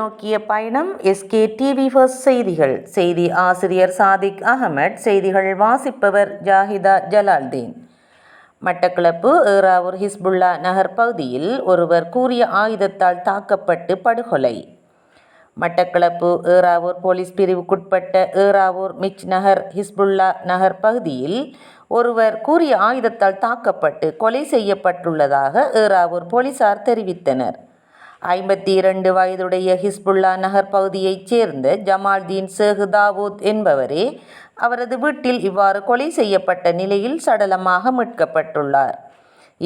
நோக்கிய பயணம். SK TV first செய்திகள். செய்தி ஆசிரியர் சாதிக் அகமட். செய்திகள் வாசிப்பவர் ஜாஹிதா ஜலால்தீன். மட்டக்களப்பு ஏறாவூர் ஹிஸ்புல்லா நகர் பகுதியில் ஒருவர் கூறிய ஆயுதத்தால் தாக்கப்பட்டு படுகொலை. மட்டக்களப்பு ஏறாவூர் போலீஸ் பிரிவுக்குட்பட்ட ஏறாவூர் மிச் நகர் ஹிஸ்புல்லா நகர் பகுதியில் ஒருவர் கூறிய ஆயுதத்தால் தாக்கப்பட்டு கொலை செய்யப்பட்டுள்ளதாக ஏறாவூர் போலீசார் தெரிவித்தனர். 52 வயதுடைய ஹிஸ்புல்லா நகர் பகுதியைச் சேர்ந்த ஜமால்தீன் ஷேக் தாவூத் என்பவரே அவரது வீட்டில் இவ்வாறு கொலை செய்யப்பட்ட நிலையில் சடலமாக மீட்கப்பட்டுள்ளார்.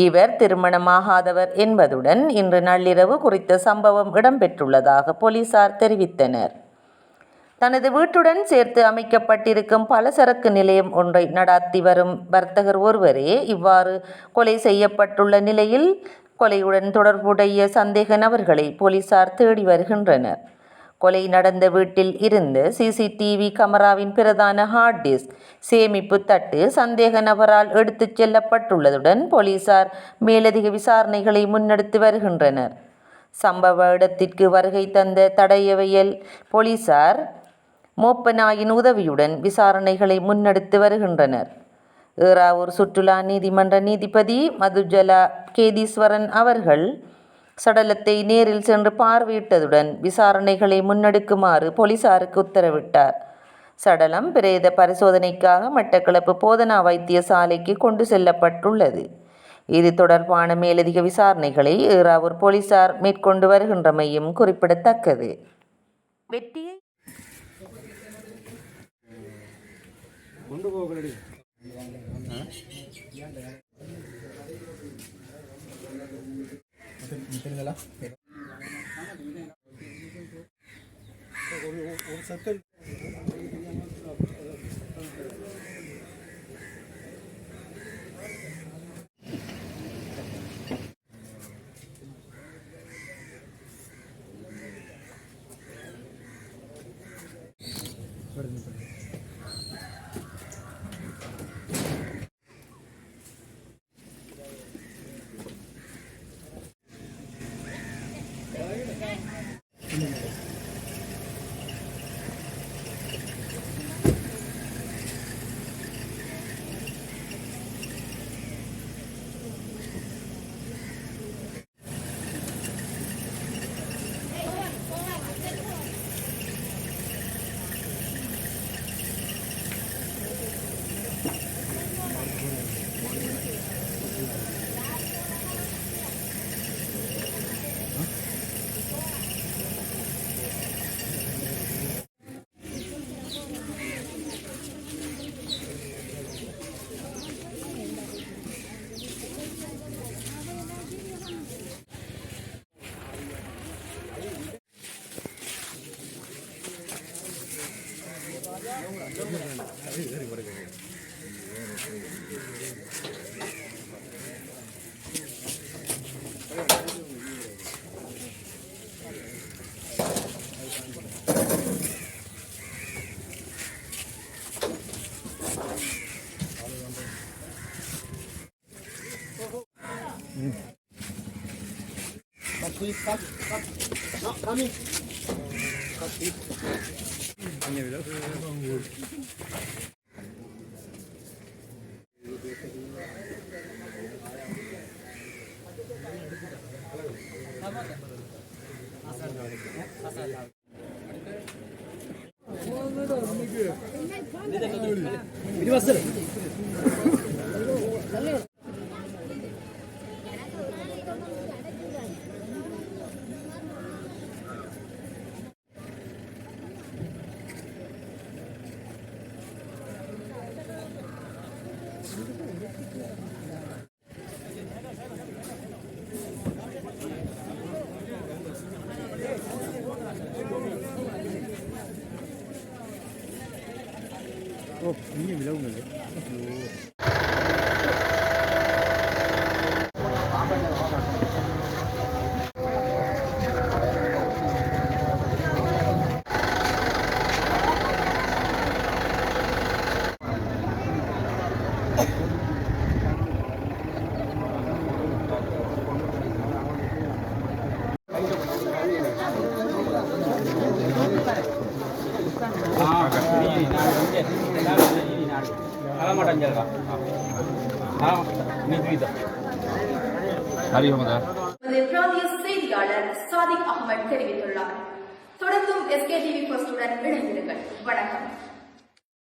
இவர் திருமணமாகாதவர் என்பதுடன் இன்று நள்ளிரவு குறித்த சம்பவம் இடம்பெற்றுள்ளதாக போலீசார் தெரிவித்தனர். தனது வீட்டுடன் சேர்த்து அமைக்கப்பட்டிருக்கும் பலசரக்கு நிலையம் ஒன்றை நடாத்தி வரும் வர்த்தகர் ஒருவரே இவ்வாறு கொலை செய்யப்பட்டுள்ள நிலையில் கொலையுடன் தொடர்புடைய சந்தேக நபர்களை போலீசார் தேடி வருகின்றனர். கொலை நடந்த வீட்டில் இருந்து சிசிடிவி கமராவின் பிரதான ஹார்ட் டிஸ்க், சேமிப்பு தட்டு சந்தேக நபரால் எடுத்துச் செல்லப்பட்டுள்ளதுடன் போலீசார் மேலதிக விசாரணைகளை முன்னெடுத்து வருகின்றனர். சம்பவ இடத்திற்கு வருகை தந்த தடயவியல் போலீசார் மோப்பநாயின் உதவியுடன் விசாரணைகளை முன்னெடுத்து வருகின்றனர். ஏறாவூர் சுற்றுலா நீதிமன்ற நீதிபதி மதுஜலா கேதீஸ்வரன் அவர்கள் சடலத்தை நேரில் சென்று பார்வையிட்டதுடன் விசாரணைகளை முன்னெடுக்குமாறு போலீசாருக்கு உத்தரவிட்டார். சடலம் பிரேத பரிசோதனைக்காக மட்டக்களப்பு போதனா வைத்தியசாலைக்கு கொண்டு செல்லப்பட்டுள்ளது. இது தொடர்பான மேலதிக விசாரணைகளை ஏறாவூர் போலீசார் மேற்கொண்டு வருகின்றமையும் குறிப்பிடத்தக்கது. வெற்றியை 이게 왜 나오는 거야? பிராந்திய செய்தியாளர் சாதிக் அகமது தெரிவித்துள்ளார். தொடர்ந்தும் SK TV First உடன் இணைந்திருங்கள். வணக்கம்.